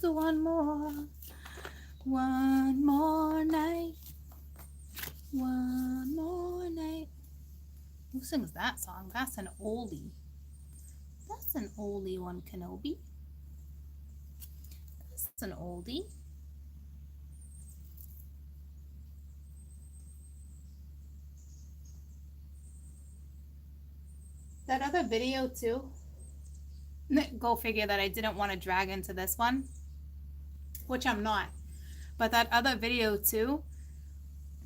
Just one more night. One more night. Who sings that song? That's an oldie. That's an oldie one, Kenobi. That's an oldie. That other video too. Go figure that I didn't want to drag into this one, which I'm not. But that other video too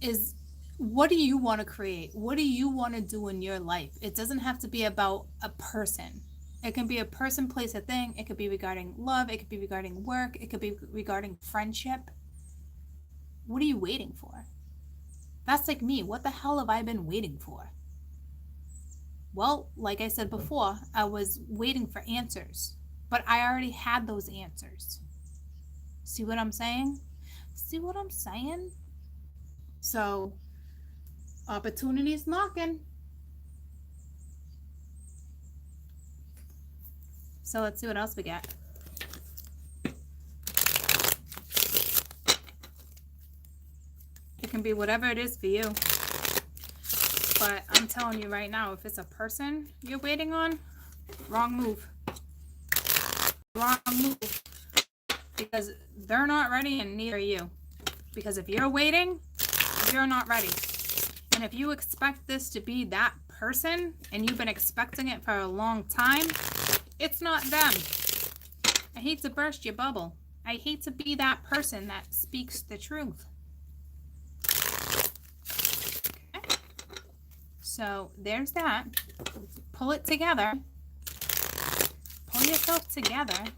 is, what do you want to create? What do you want to do in your life? It doesn't have to be about a person. It can be a person, place, a thing. It could be regarding love. It could be regarding work. It could be regarding friendship. What are you waiting for? That's like me. What the hell have I been waiting for? Well, like I said before, I was waiting for answers, but I already had those answers. See what I'm saying? See what I'm saying? So, opportunity's knocking. So let's see what else we got. It can be whatever it is for you. But I'm telling you right now, if it's a person you're waiting on, wrong move. Wrong move. Because they're not ready and neither are you. Because if you're waiting, you're not ready. And if you expect this to be that person and you've been expecting it for a long time, it's not them. I hate to burst your bubble. I hate to be that person that speaks the truth. Okay. So there's that. Pull it together. Pull yourself together.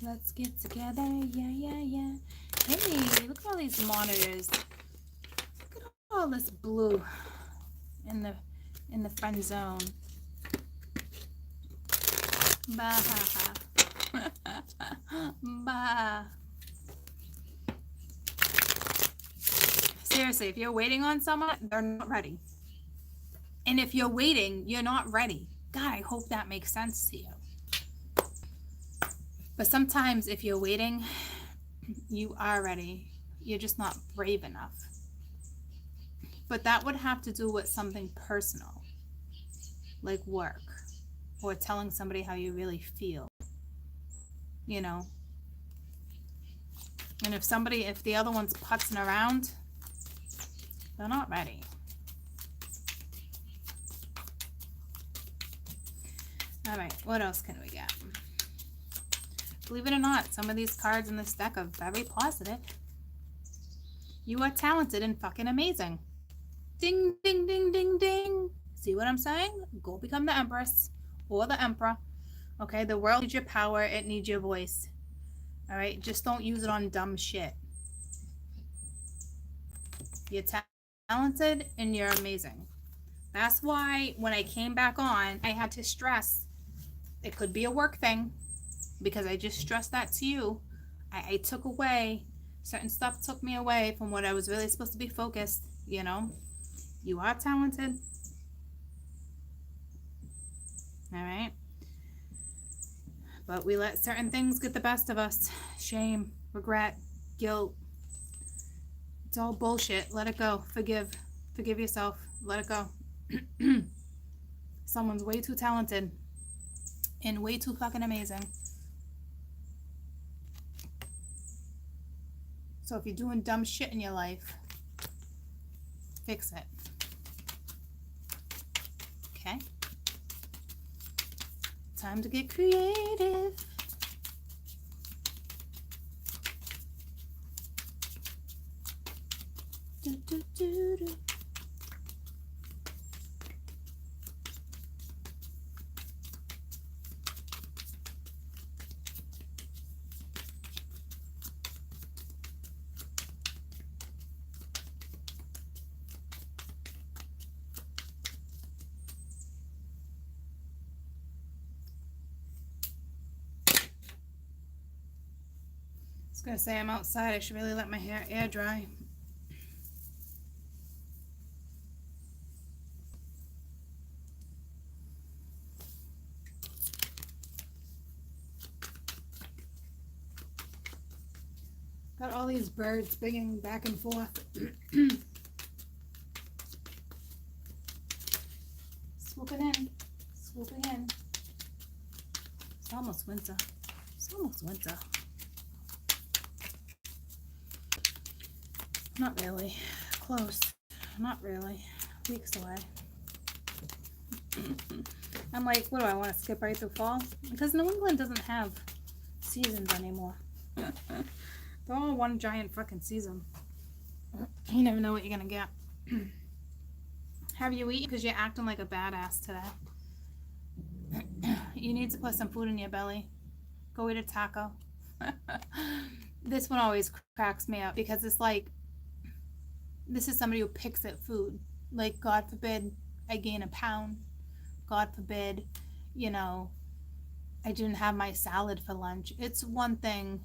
Let's get together. Yeah, yeah, yeah. Hey, look at all these monitors. Look at all this blue in the friend zone. Bah. Bah. Seriously, if you're waiting on someone, they're not ready. And if you're waiting, you're not ready. God, I hope that makes sense to you. But sometimes if you're waiting, you are ready. You're just not brave enough. But that would have to do with something personal, like work, or telling somebody how you really feel, you know. And if the other one's putzing around, they're not ready. All right, what else can we get? Believe it or not, some of these cards in this deck are very positive. You are talented and fucking amazing. Ding, ding, ding, ding, ding. See what I'm saying? Go become the Empress or the Emperor. Okay, the world needs your power. It needs your voice. All right, just don't use it on dumb shit. You're talented and you're amazing. That's why when I came back on, I had to stress it could be a work thing, because I just stressed that to you. I took away, certain stuff took me away from what I was really supposed to be focused, you know. You are talented. All right. But we let certain things get the best of us. Shame, regret, guilt. It's all bullshit. Let it go. Forgive. Forgive yourself. Let it go. Someone's way too talented and way too fucking amazing. So if you're doing dumb shit in your life, fix it. Okay? Time to get creative. Do, do, do, do. I was gonna say I'm outside. I should really let my hair air dry. Got all these birds binging back and forth. Swooping in. Swooping in. It's almost winter. It's almost winter. Not really. Close. Not really. Weeks away. I'm like, what do I want to skip right through fall? Because New England doesn't have seasons anymore. They're all one giant fucking season. You never know what you're gonna get. Have you eaten? Because you're acting like a badass today. You need to put some food in your belly. Go eat a taco. This one always cracks me up because it's like, this is somebody who picks at food. Like, God forbid I gain a pound. God forbid, you know, I didn't have my salad for lunch. It's one thing.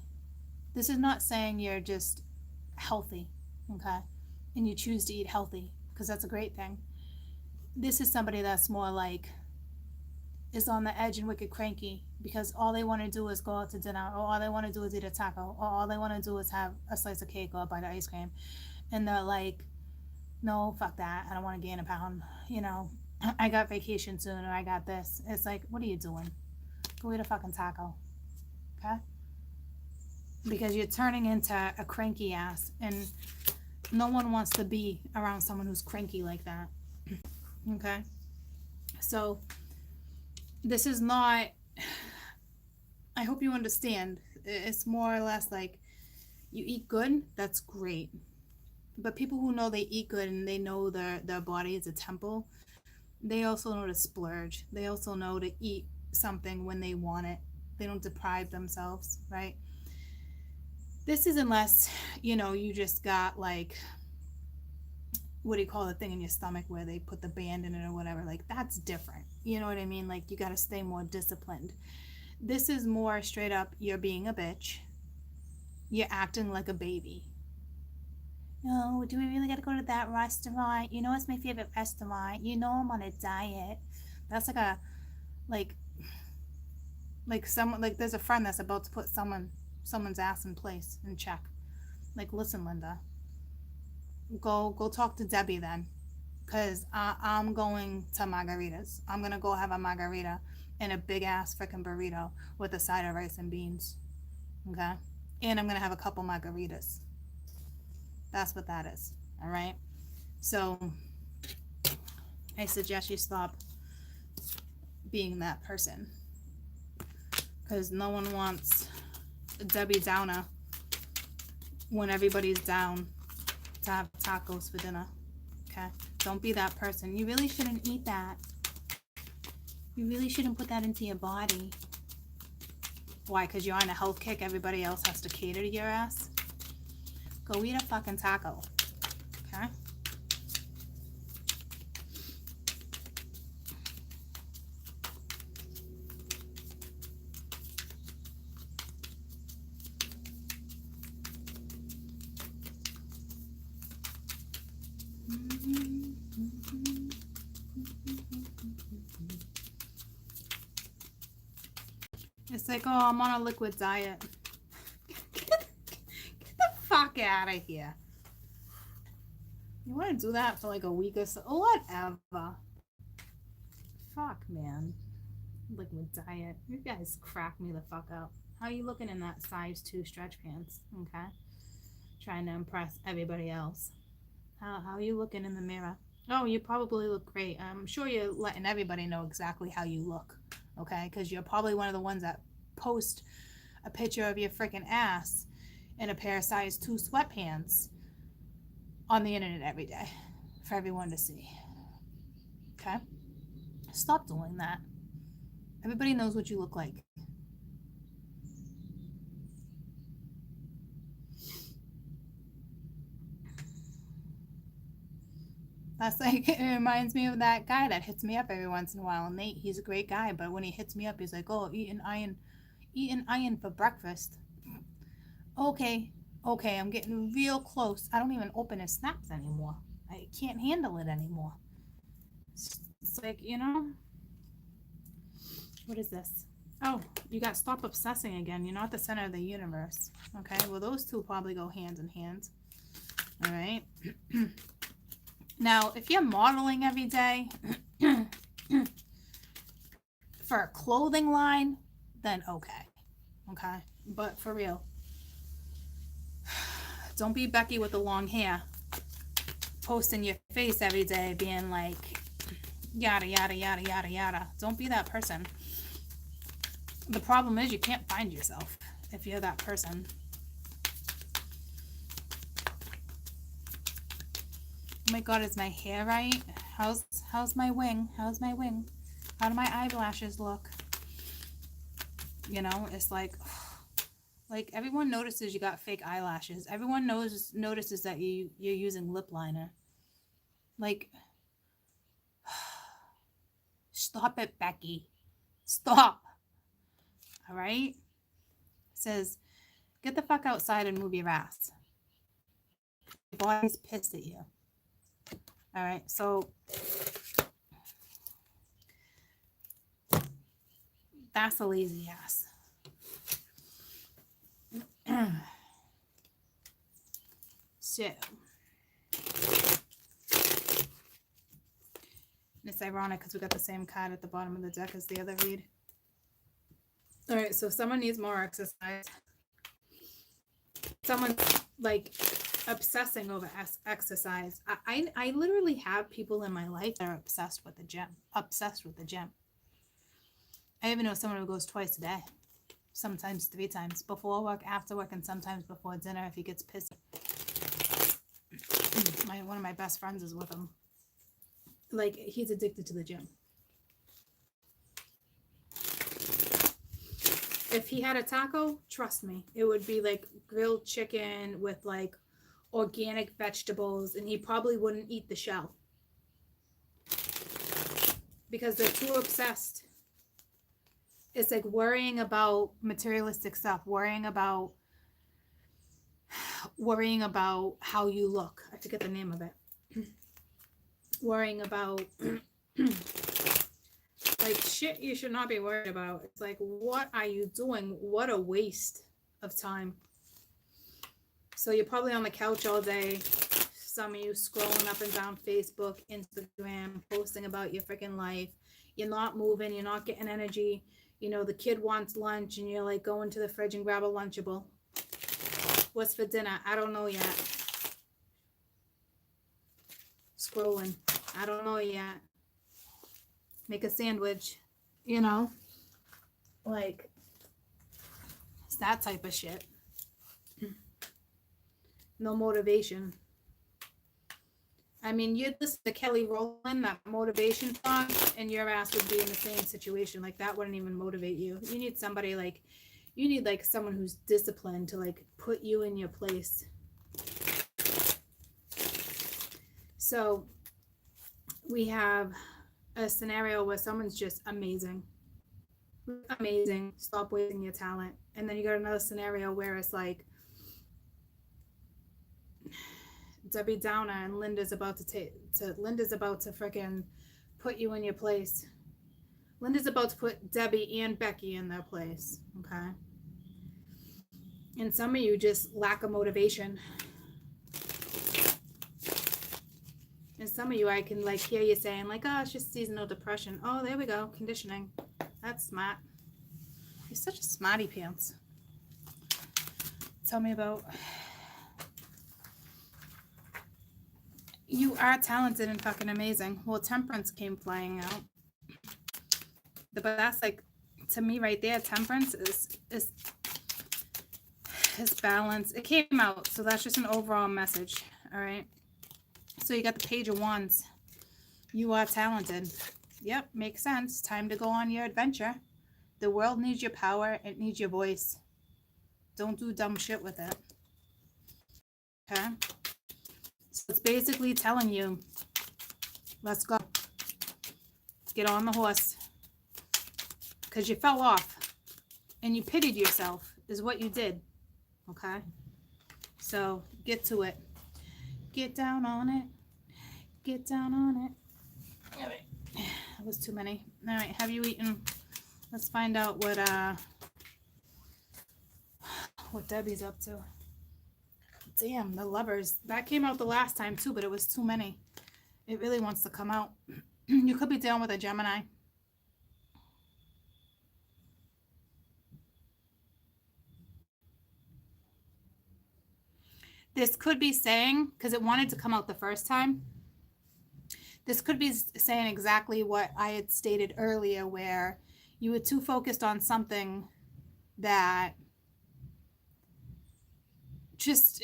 This is not saying you're just healthy, okay? And you choose to eat healthy, because that's a great thing. This is somebody that's more like, is on the edge and wicked cranky because all they want to do is go out to dinner, or all they want to do is eat a taco, or all they want to do is have a slice of cake or a bite of ice cream. And they're like, no, fuck that. I don't want to gain a pound. You know, I got vacation soon, or I got this. It's like, what are you doing? Go eat a fucking taco. Okay? Because you're turning into a cranky ass, and no one wants to be around someone who's cranky like that. Okay? So, this is not, I hope you understand. It's more or less like, you eat good, that's great. But people who know they eat good and they know their body is a temple, they also know to splurge. They also know to eat something when they want it. They don't deprive themselves, right? This is unless, you know, you just got like, what do you call the thing in your stomach where they put the band in it or whatever. Like, that's different. You know what I mean? Like, you got to stay more disciplined. This is more straight up, you're being a bitch. You're acting like a baby. No, do we really got to go to that restaurant? You know, it's my favorite restaurant. You know, I'm on a diet. That's like a, like someone, like there's a friend that's about to put someone's ass in place, in check. Like, listen, Linda, go talk to Debbie then, because I'm going to margaritas. I'm gonna go have a margarita and a big ass freaking burrito with a side of rice and beans. Okay, and I'm gonna have a couple margaritas. That's what that is. All right. So I suggest you stop being that person, because no one wants Debbie Downer when everybody's down to have tacos for dinner. Okay? Don't be that person. You really shouldn't eat that. You really shouldn't put that into your body. Why? Because you're on a health kick. Everybody else has to cater to your ass. Go eat a fucking taco. Okay? It's like, oh, I'm on a liquid diet. Get the fuck out of here. You want to do that for like a week or so? Whatever. Fuck, man. Liquid diet. You guys crack me the fuck up. How you looking in that size 2 stretch pants? Okay? Trying to impress everybody else. How you looking in the mirror? Oh, you probably look great. I'm sure you're letting everybody know exactly how you look. Okay? Because you're probably one of the ones that post a picture of your freaking ass in a pair of size 2 sweatpants on the internet every day for everyone to see. Okay? Stop doing that. Everybody knows what you look like. That's like, it reminds me of that guy that hits me up every once in a while. Nate, he's a great guy, but when he hits me up, he's like, oh, eating iron for breakfast. Okay, I'm getting real close. I don't even open his snaps anymore. I can't handle it anymore. It's like, you know, what is this? Oh, you got stop obsessing again. You're not the center of the universe. Okay, well, those two probably go hand in hand. All right. Now, if you're modeling every day for a clothing line, then okay. Okay. But for real, don't be Becky with the long hair posting your face every day being like, yada, yada, yada, yada, yada. Don't be that person. The problem is you can't find yourself if you're that person. Oh my God, is my hair right? How's my wing? How's my wing? How do my eyelashes look? You know, it's like everyone notices you got fake eyelashes. Everyone notices that you're using lip liner. Like, stop it, Becky. Stop. All right? It says, get the fuck outside and move your ass. Your body's pissed at you. All right, so that's a lazy ass. So, it's ironic because we got the same card at the bottom of the deck as the other read. All right, so someone needs more exercise. Someone's like obsessing over exercise. I literally have people in my life that are obsessed with the gym. I even know someone who goes twice a day, sometimes 3 times, before work, after work, and sometimes before dinner if he gets pissy. One of my best friends is with him. Like, he's addicted to the gym. If he had a taco, trust me, it would be like grilled chicken with like organic vegetables, and he probably wouldn't eat the shell because they're too obsessed. It's like worrying about materialistic stuff, worrying about how you look. I forget the name of it. Worrying about like shit you should not be worried about. It's like, what are you doing? What a waste of time. So you're probably on the couch all day. Some of you scrolling up and down Facebook, Instagram, posting about your freaking life. You're not moving. You're not getting energy. You know, the kid wants lunch and you're like going to the fridge and grab a Lunchable. What's for dinner? I don't know yet. Scrolling. I don't know yet. Make a sandwich. You know? Like, it's that type of shit. No motivation. I mean, you'd listen to Kelly Rowland, that motivation song, and your ass would be in the same situation. Like, that wouldn't even motivate you. You need somebody like, you need like someone who's disciplined to like put you in your place. So we have a scenario where someone's just amazing. Amazing. Stop wasting your talent. And then you got another scenario where it's like, Debbie Downer and Linda's about to freaking put you in your place. Linda's about to put Debbie and Becky in their place, okay? And some of you just lack of motivation. And some of you, I can like hear you saying like, oh, it's just seasonal depression. Oh, there we go, conditioning. That's smart. You're such a smarty pants. Tell me about... You are talented and fucking amazing. Well, Temperance came flying out. But that's like, to me right there, Temperance is balance. It came out, so that's just an overall message, all right? So you got the Page of Wands. You are talented. Yep, makes sense. Time to go on your adventure. The world needs your power. It needs your voice. Don't do dumb shit with it. Okay? So it's basically telling you, let's go. Get on the horse. Because you fell off. And you pitied yourself, is what you did. Okay? So, get to it. Get down on it. Get down on it. All right. That was too many. All right. Have you eaten Let's find out what Debbie's up to. Damn, the Lovers. That came out the last time too, but it was too many. It really wants to come out. You could be dealing with a Gemini. This could be saying, because it wanted to come out the first time, this could be saying exactly what I had stated earlier, where you were too focused on something that just,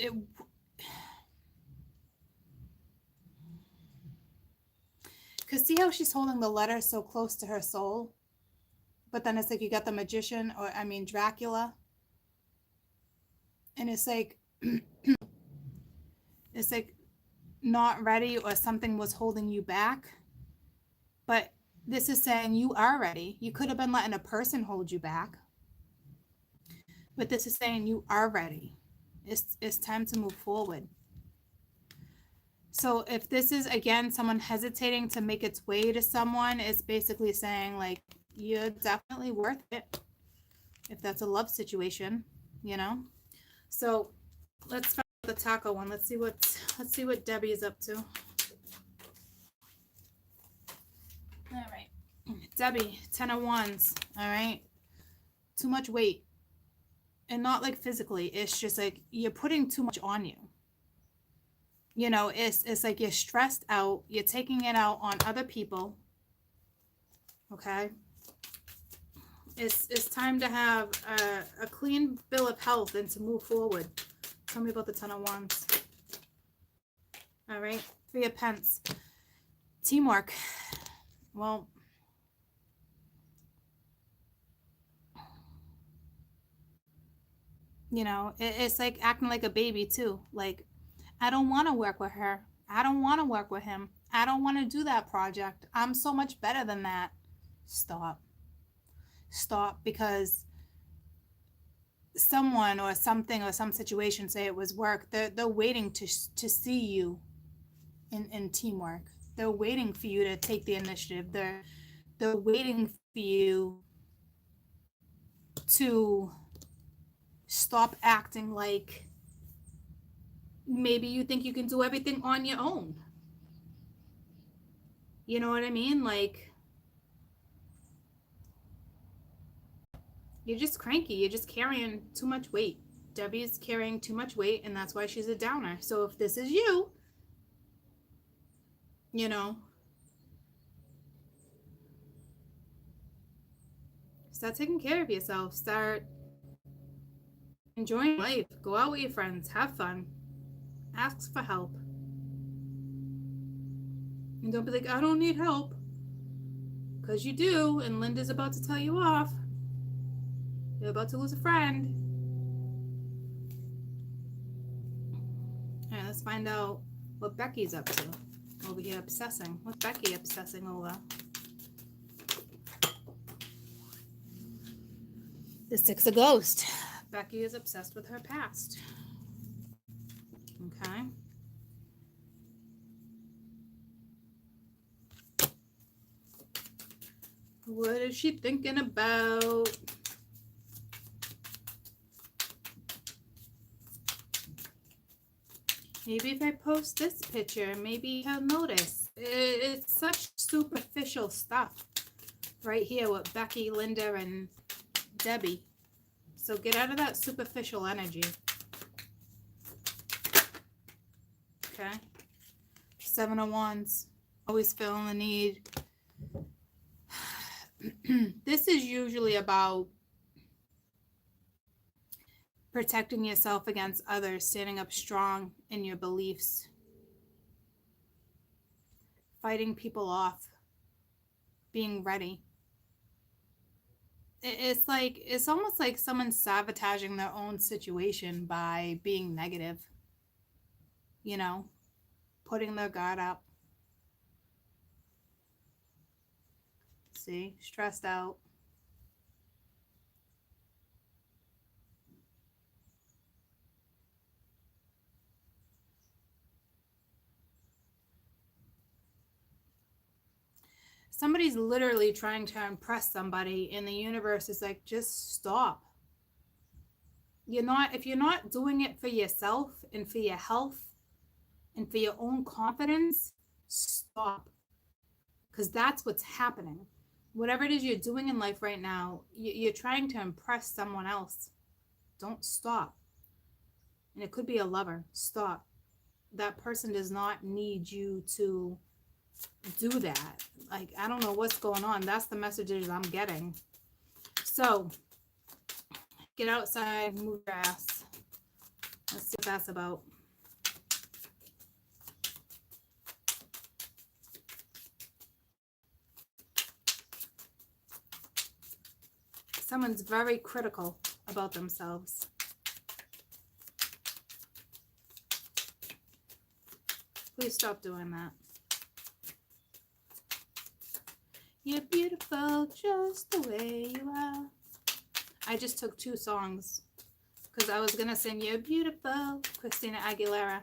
because see how she's holding the letter so close to her soul? But then it's like you got the Magician, or I mean Dracula. And it's like, it's like not ready, or something was holding you back. But this is saying you are ready. You could have been letting a person hold you back. But this is saying you are ready. It's time to move forward. So if this is, again, someone hesitating to make its way to someone, it's basically saying, like, you're definitely worth it. If that's a love situation, you know? So let's start with the taco one. Let's see what Debbie is up to. All right. Debbie, 10 of Wands. All right. Too much weight. And not like physically. It's just like you're putting too much on you. You know, it's like you're stressed out. You're taking it out on other people. Okay. It's time to have a clean bill of health and to move forward. Tell me about the 10 of Wands. All right. 3 of Pence. Teamwork. Well, you know, it's like acting like a baby too. Like, I don't want to work with her. I don't want to work with him. I don't want to do that project. I'm so much better than that. Stop. Stop, because someone or something or some situation, say it was work, they're waiting to see you in teamwork. They're waiting for you to take the initiative. They're waiting for you to stop acting like maybe you think you can do everything on your own. You know what I mean? Like, you're just cranky. You're just carrying too much weight. Debbie is carrying too much weight, and that's why she's a downer. So if this is you, you know, start taking care of yourself. Start enjoying life. Go out with your friends. Have fun. Ask for help. And don't be like, I don't need help. Because you do, and Linda's about to tell you off. You're about to lose a friend. All right, let's find out what Becky's up to. Over here obsessing. What's Becky obsessing over? The 6 of Ghost. Becky is obsessed with her past. Okay. What is she thinking about? Maybe if I post this picture, maybe he'll notice. It's such superficial stuff right here with Becky, Linda, and Debbie. So get out of that superficial energy. Okay. 7 of Wands. Always feeling the need. This is usually about protecting yourself against others, standing up strong in your beliefs, fighting people off, being ready. It's almost like someone's sabotaging their own situation by being negative, you know, putting their guard up. See, stressed out. Somebody's literally trying to impress somebody, and the universe is like, just stop. If you're not doing it for yourself and for your health and for your own confidence, stop. Because that's what's happening. Whatever it is you're doing in life right now, you're trying to impress someone else. Don't stop. And it could be a lover. Stop. That person does not need you to do that. Like, I don't know what's going on. That's the messages I'm getting. So, get outside, move your ass. Let's see what that's about. Someone's very critical about themselves. Please stop doing that. You're beautiful just the way you are. I just took 2 songs because I was going to sing You're Beautiful, Christina Aguilera.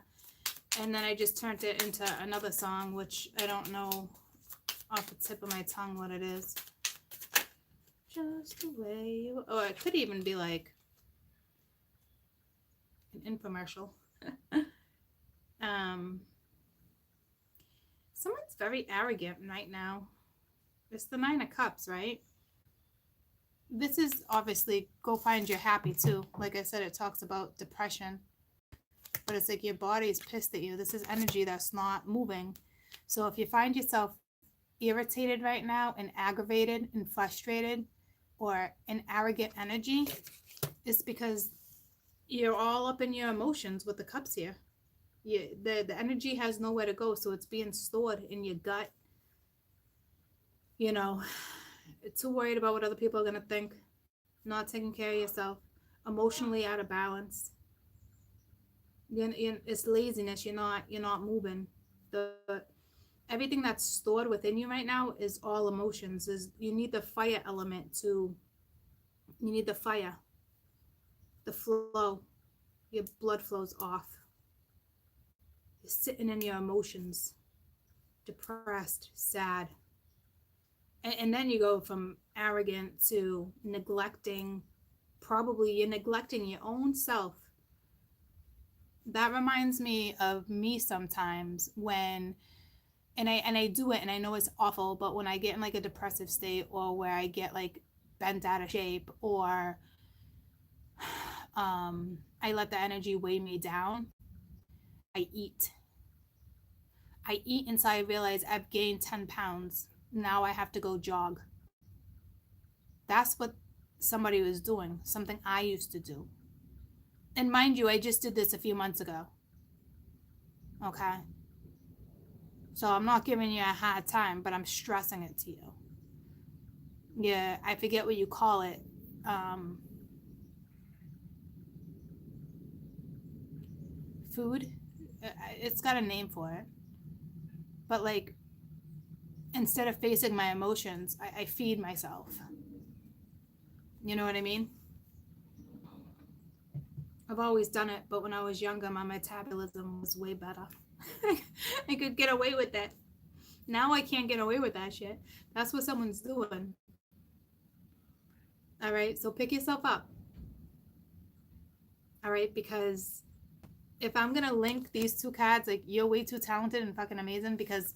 And then I just turned it into another song, which I don't know off the tip of my tongue what it is. Just the way you are. Oh, it could even be like an infomercial. Someone's very arrogant right now. It's the 9 of Cups, right? This is obviously go find your happy too. Like I said, it talks about depression. But it's like your body's pissed at you. This is energy that's not moving. So if you find yourself irritated right now and aggravated and frustrated or an arrogant energy, it's because you're all up in your emotions with the cups here. The energy has nowhere to go, so it's being stored in your gut. Too worried about what other people are going to think, not taking care of yourself, emotionally out of balance. It's laziness. You're not moving. Everything that's stored within you right now is all emotions. You need the fire element you need the fire, the flow. Your blood flows off. You're sitting in your emotions, depressed, sad. And then you go from arrogant to neglecting. Probably you're neglecting your own self. That reminds me of me sometimes when, and I do it, and I know it's awful, but when I get in like a depressive state, or where I get like bent out of shape, or I let the energy weigh me down, I eat until I realize I've gained 10 pounds. Now I have to go jog. That's what somebody was doing, something I used to do. And mind you, I just did this a few months ago. Okay? So I'm not giving you a hard time, but I'm stressing it to you. Yeah, I forget what you call it. Food. It's got a name for it. But like, instead of facing my emotions, I feed myself. You know what I mean? I've always done it, but when I was younger, my metabolism was way better. I could get away with that. Now I can't get away with that shit. That's what someone's doing. All right, so pick yourself up. All right, because if I'm going to link these 2 cards, like, you're way too talented and fucking amazing, because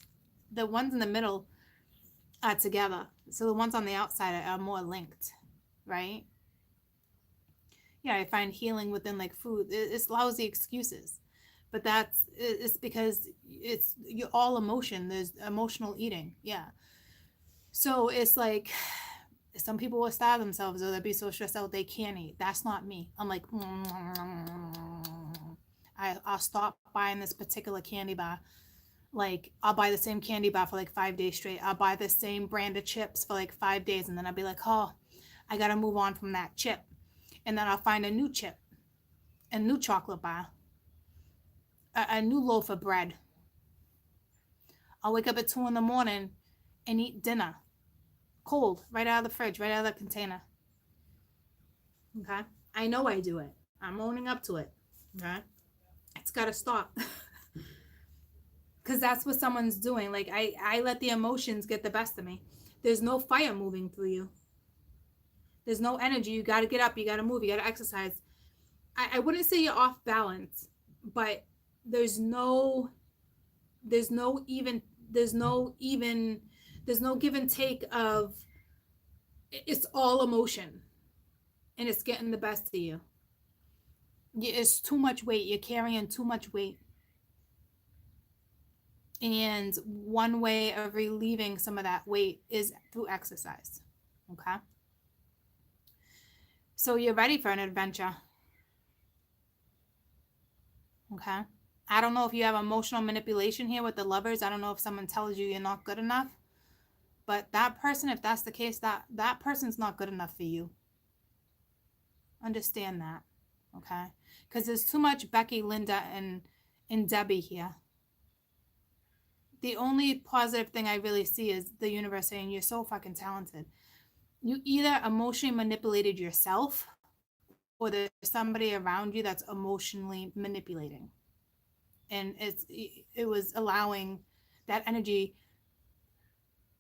the ones in the middle are together. So the ones on the outside are more linked, right? Yeah, I find healing within like food. It's lousy excuses, but it's because you're all emotion. There's emotional eating. Yeah. So it's like some people will starve themselves, or they'll be so stressed out they can't eat. That's not me. I'm like, I'll stop buying this particular candy bar. Like, I'll buy the same candy bar for like 5 days straight. I'll buy the same brand of chips for like 5 days, and then I'll be like, oh, I gotta move on from that chip. And then I'll find a new chip, a new chocolate bar, a new loaf of bread. I'll wake up at 2 a.m. and eat dinner, cold, right out of the fridge, right out of the container. Okay? I know I do it. I'm owning up to it. Okay? It's got to stop. because that's what someone's doing. Like I let the emotions get the best of me. There's no fire moving through you. There's no energy. You got to get up. You got to move. You got to exercise. I wouldn't say you're off balance, but there's no there's no even there's no even there's no give and take of, it's all emotion and it's getting the best of you. It's too much weight. You're carrying too much weight. And one way of relieving some of that weight is through exercise. Okay. So you're ready for an adventure. Okay. I don't know if you have emotional manipulation here with the Lovers. I don't know if someone tells you you're not good enough. But that person, if that's the case, that person's not good enough for you. Understand that. Okay. Because there's too much Becky, Linda, and Debbie here. The only positive thing I really see is the universe saying you're so fucking talented. You either emotionally manipulated yourself or there's somebody around you that's emotionally manipulating. And it was allowing that energy.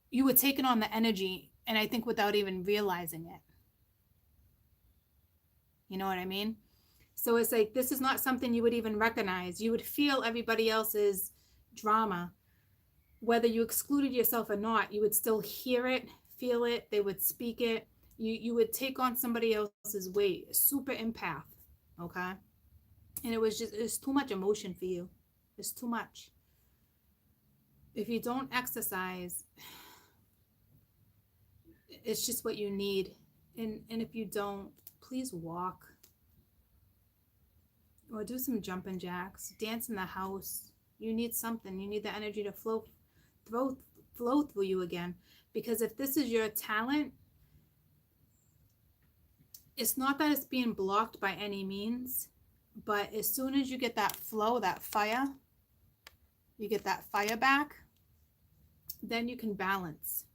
You were taking on the energy, and I think without even realizing it. You know what I mean? So it's like, this is not something you would even recognize. You would feel everybody else's drama. Whether you excluded yourself or not, you would still hear it, feel it, they would speak it. You would take on somebody else's weight. Super empath, okay? And it's too much emotion for you. It's too much. If you don't exercise, it's just what you need. And if you don't, please walk. Or do some jumping jacks. Dance in the house. You need something. You need the energy to flow through you again. Because if this is your talent, it's not that it's being blocked by any means, but as soon as you get that flow, that fire, you get that fire back, then you can balance.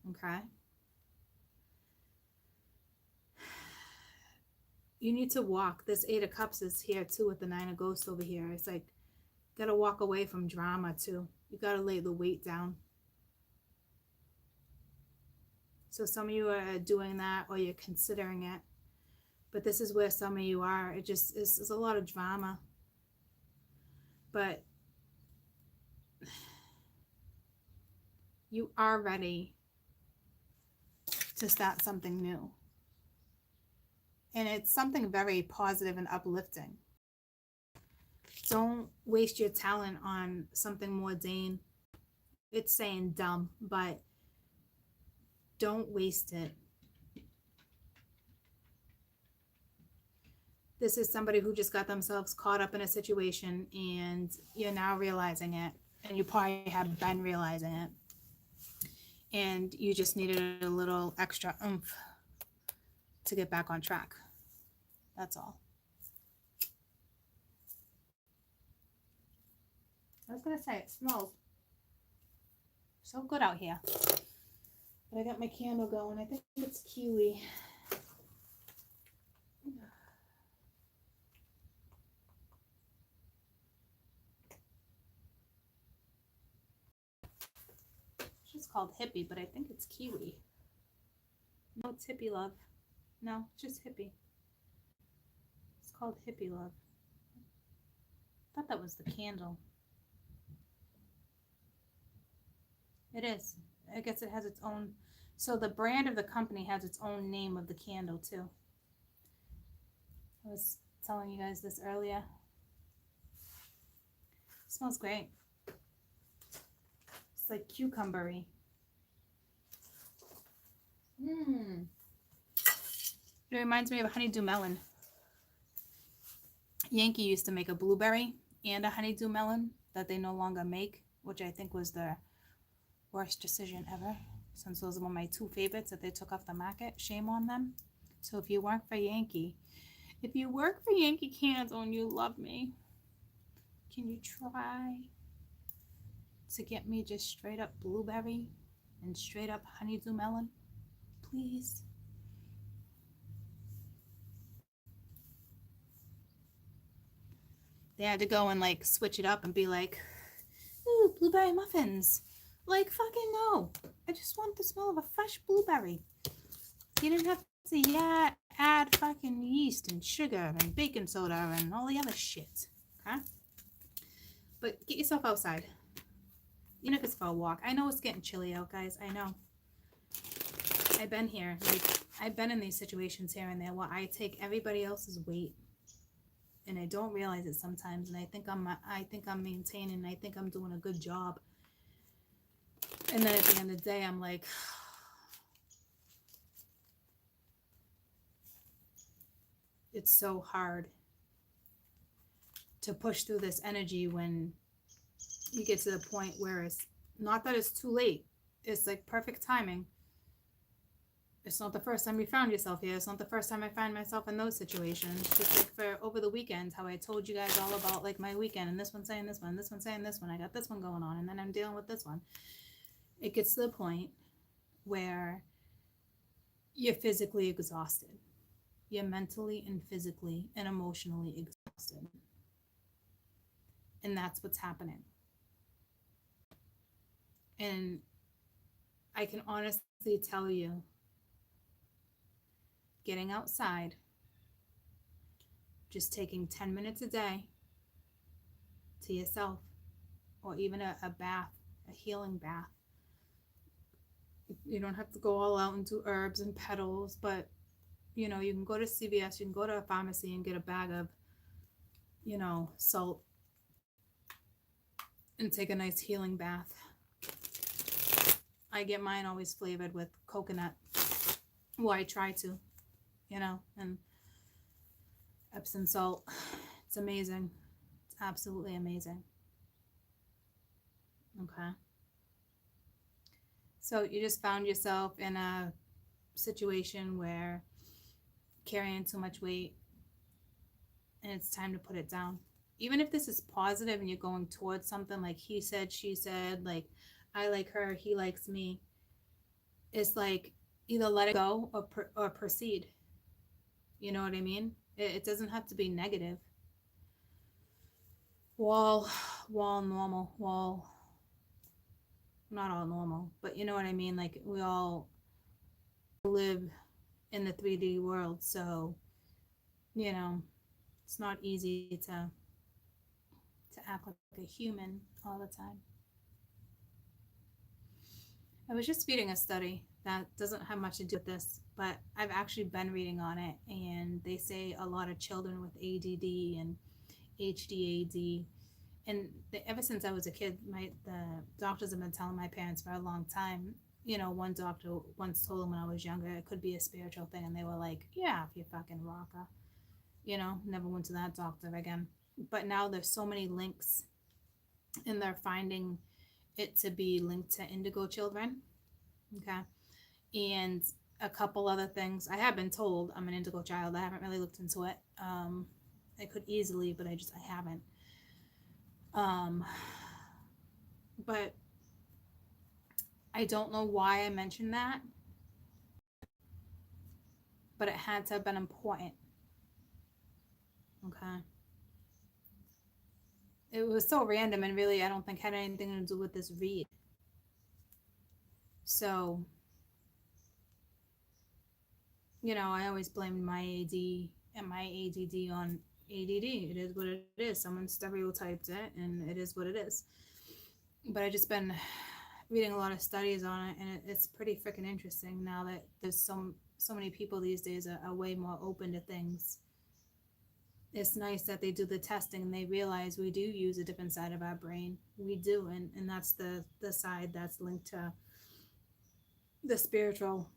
Okay? You need to walk. This 8 of Cups is here too with the 9 of Ghosts over here. It's like, gotta walk away from drama too. You gotta lay the weight down. So some of you are doing that or you're considering it. But this is where some of you are. It's a lot of drama. But you are ready to start something new. And it's something very positive and uplifting. Don't waste your talent on something mundane. It's saying dumb, but don't waste it. This is somebody who just got themselves caught up in a situation and you're now realizing it. And you probably have been realizing it. And you just needed a little extra oomph to get back on track. That's all. I was going to say, it smells so good out here. But I got my candle going. I think it's kiwi. It's just called hippie, but I think it's kiwi. No, it's hippie love. No, it's just hippie. It's called hippie love. I thought that was the candle. It is. I guess it has its own. So the brand of the company has its own name of the candle too. I was telling you guys this earlier. It smells great. It's like cucumbery. It reminds me of a honeydew melon. Yankee used to make a blueberry and a honeydew melon that they no longer make, which I think was the worst decision ever, since those were my 2 favorites that they took off the market. Shame on them. So if you work for Yankee Candle and you love me, can you try to get me just straight up blueberry and straight up honeydew melon, please? They had to go and like switch it up and be like, blueberry muffins. Like, fucking no. I just want the smell of a fresh blueberry. You didn't have to add fucking yeast and sugar and baking soda and all the other shit. Okay? But get yourself outside. Even if it's for a walk. I know it's getting chilly out, guys. I know. I've been here. Like, I've been in these situations here and there where I take everybody else's weight. And I don't realize it sometimes. And I think I'm maintaining. I think I'm doing a good job. And then at the end of the day, I'm like, it's so hard to push through this energy when you get to the point where it's not that it's too late. It's like perfect timing. It's not the first time you found yourself here. It's not the first time I find myself in those situations. Just like for over the weekend, how I told you guys all about like my weekend and this one saying this one, this one saying this one. I got this one going on and then I'm dealing with this one. It gets to the point where you're physically exhausted. You're mentally and physically and emotionally exhausted. And that's what's happening. And I can honestly tell you, getting outside, just taking 10 minutes a day to yourself, or even a bath, a healing bath. You don't have to go all out and do herbs and petals, but you know, you can go to CVS, you can go to a pharmacy and get a bag of, you know, salt and take a nice healing bath. I get mine always flavored with coconut. Well, I try to, you know, and Epsom salt. It's amazing. It's absolutely amazing. Okay. So you just found yourself in a situation where carrying too much weight and it's time to put it down. Even if this is positive and you're going towards something like he said, she said, like I like her, he likes me. It's like either let it go or proceed. You know what I mean? It doesn't have to be negative. Wall normal. Wall, not all normal, but you know what I mean? Like we all live in the 3D world, so you know it's not easy to act like a human all the time. I was just reading a study that doesn't have much to do with this, but I've actually been reading on it, and they say a lot of children with ADD and HDAD, and ever since I was a kid, the doctors have been telling my parents for a long time. You know, one doctor once told them when I was younger it could be a spiritual thing, and they were like, "Yeah, if you fucking rocker." You know, never went to that doctor again. But now there's so many links, and they're finding it to be linked to indigo children. Okay. And a couple other things. I have been told I'm an indigo child. I haven't really looked into it. I could easily, but I haven't. But I don't know why I mentioned that, but it had to have been important. Okay. It was so random and really I don't think had anything to do with this read. So, you know, I always blamed my AD and my ADD on ADD. It is what it is. Someone stereotyped it and it is what it is. But I just been reading a lot of studies on it, and it's pretty freaking interesting now that there's so many people these days are way more open to things. It's nice that they do the testing and they realize we do use a different side of our brain. We do, and that's the side that's linked to the spiritual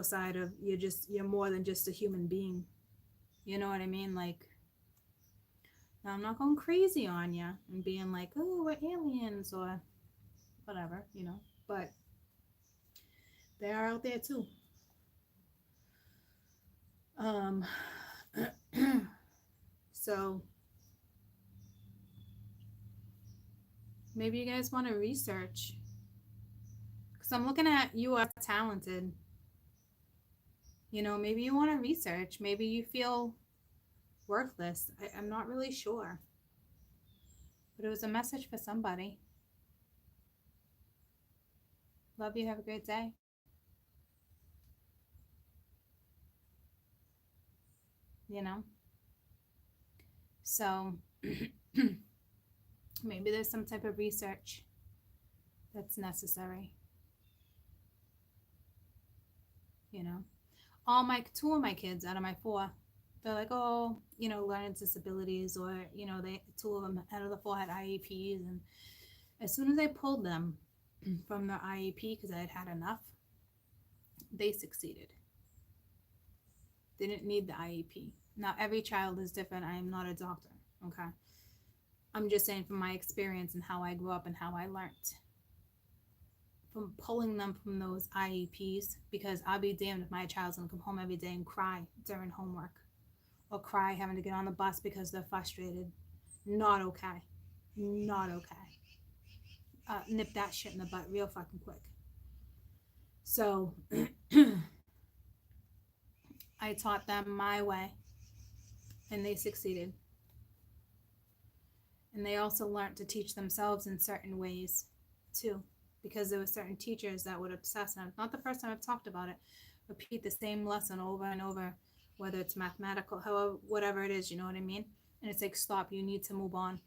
side of you're more than just a human being. You know what I mean? Like, now I'm not going crazy on you and being like, oh, we're aliens or whatever, you know, but they are out there too. So maybe you guys want to research, because I'm looking at you are talented. You know, maybe you want to research. Maybe you feel worthless. I'm not really sure. But it was a message for somebody. Love you. Have a great day. You know? So maybe there's some type of research that's necessary. You know? Two of my kids out of my four, they're like, oh, learning disabilities, or, two of them out of the four had IEPs. And as soon as I pulled them from their IEP, because I had had enough, they succeeded. They didn't need the IEP. Now, every child is different. I am not a doctor, okay? I'm just saying from my experience and how I grew up and how I learned. From pulling them from those IEPs, because I'll be damned if my child's gonna come home every day and cry during homework, or cry having to get on the bus because they're frustrated. Not okay. Not okay. Nip that shit in the butt real fucking quick. So I taught them my way, and they succeeded. And they also learned to teach themselves in certain ways too, because there were certain teachers that would obsess. And not the first time I've talked about it, repeat the same lesson over and over, whether it's mathematical, however, whatever it is, you know what I mean? And it's like, stop, you need to move on.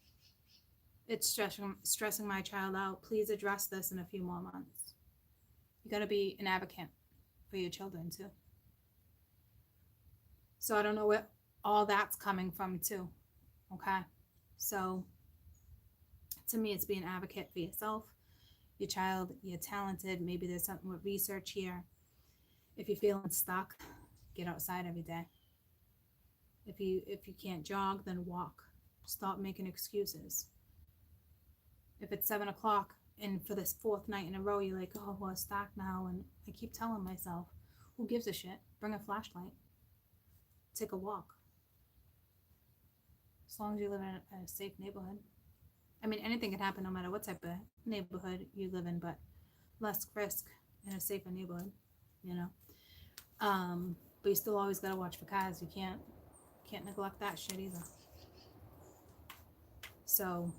It's stressing my child out. Please address this in a few more months. You got to be an advocate for your children too. So I don't know where all that's coming from too. Okay. So to me, it's being an advocate for yourself, your child. You're talented. Maybe there's something with research here. If you're feeling stuck, get outside every day. If you can't jog, then walk. Stop making excuses. If it's 7 o'clock and for this fourth night in a row, you're like, oh, well, it's dark now. And I keep telling myself, who gives a shit? Bring a flashlight. Take a walk. As long as you live in a safe neighborhood. I mean, anything can happen no matter what type of neighborhood you live in, but less risk in a safer neighborhood, But you still always got to watch for cars. You can't neglect that shit either. So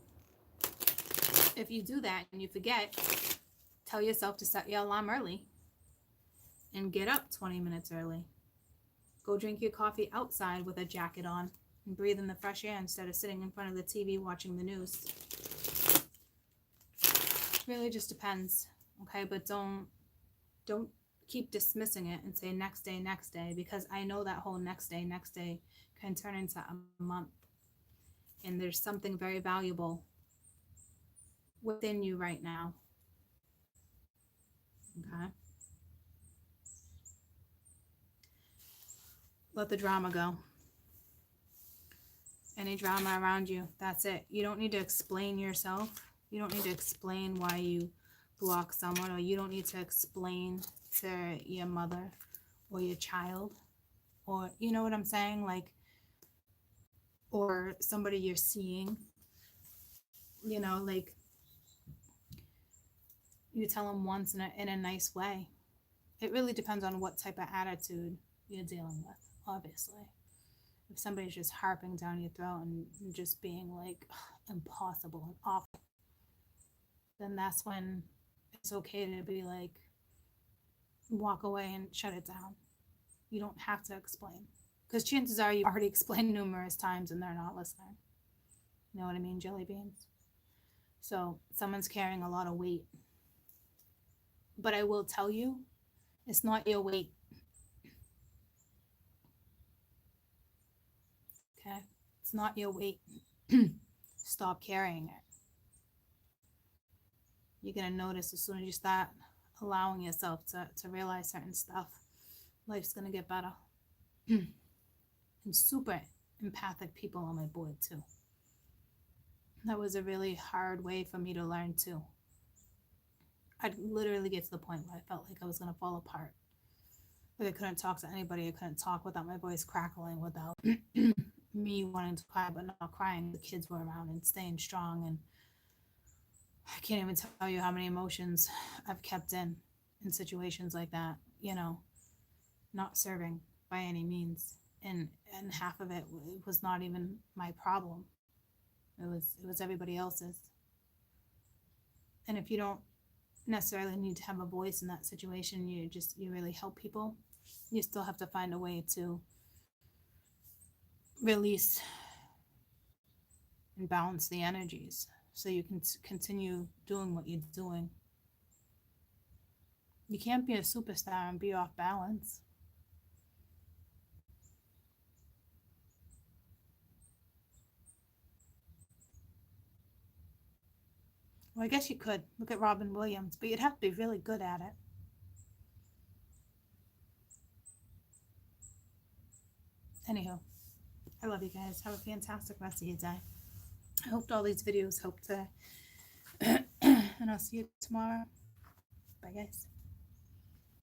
if you do that and you forget, tell yourself to set your alarm early and get up 20 minutes early. Go drink your coffee outside with a jacket on and breathe in the fresh air instead of sitting in front of the TV watching the news. It really just depends, okay? But don't keep dismissing it and say next day, because I know that whole next day can turn into a month. And there's something very valuable within you right now. Okay? Let the drama go. Any drama around you, that's it. You don't need to explain yourself. You don't need to explain why you block someone, or you don't need to explain to your mother or your child, or you know what I'm saying, like, or somebody you're seeing, like, you tell them once in a nice way. It really depends on what type of attitude you're dealing with, obviously. If somebody's just harping down your throat and just being like impossible and awful, then that's when it's okay to be like, walk away and shut it down. You don't have to explain, because chances are you already explained numerous times and they're not listening. You know what I mean, jelly beans? So someone's carrying a lot of weight. But I will tell you, it's not your weight. Okay? It's not your weight. Stop carrying it. You're going to notice as soon as you start allowing yourself to realize certain stuff, life's going to get better. And super empathic people on my board too. That was a really hard way for me to learn too. I'd literally get to the point where I felt like I was going to fall apart. Like I couldn't talk to anybody. I couldn't talk without my voice crackling, without me wanting to cry but not crying. The kids were around and staying strong, and I can't even tell you how many emotions I've kept in situations like that, not serving by any means. And half of it was not even my problem. It was everybody else's. And if you don't necessarily need to have a voice in that situation, you really help people. You still have to find a way to release and balance the energies so you can continue doing what you're doing. You can't be a superstar and be off balance. Well, I guess you could look at Robin Williams, but you'd have to be really good at it. Anywho, I love you guys. Have a fantastic rest of your day. I hope all these videos help today. And I'll see you tomorrow. Bye, guys.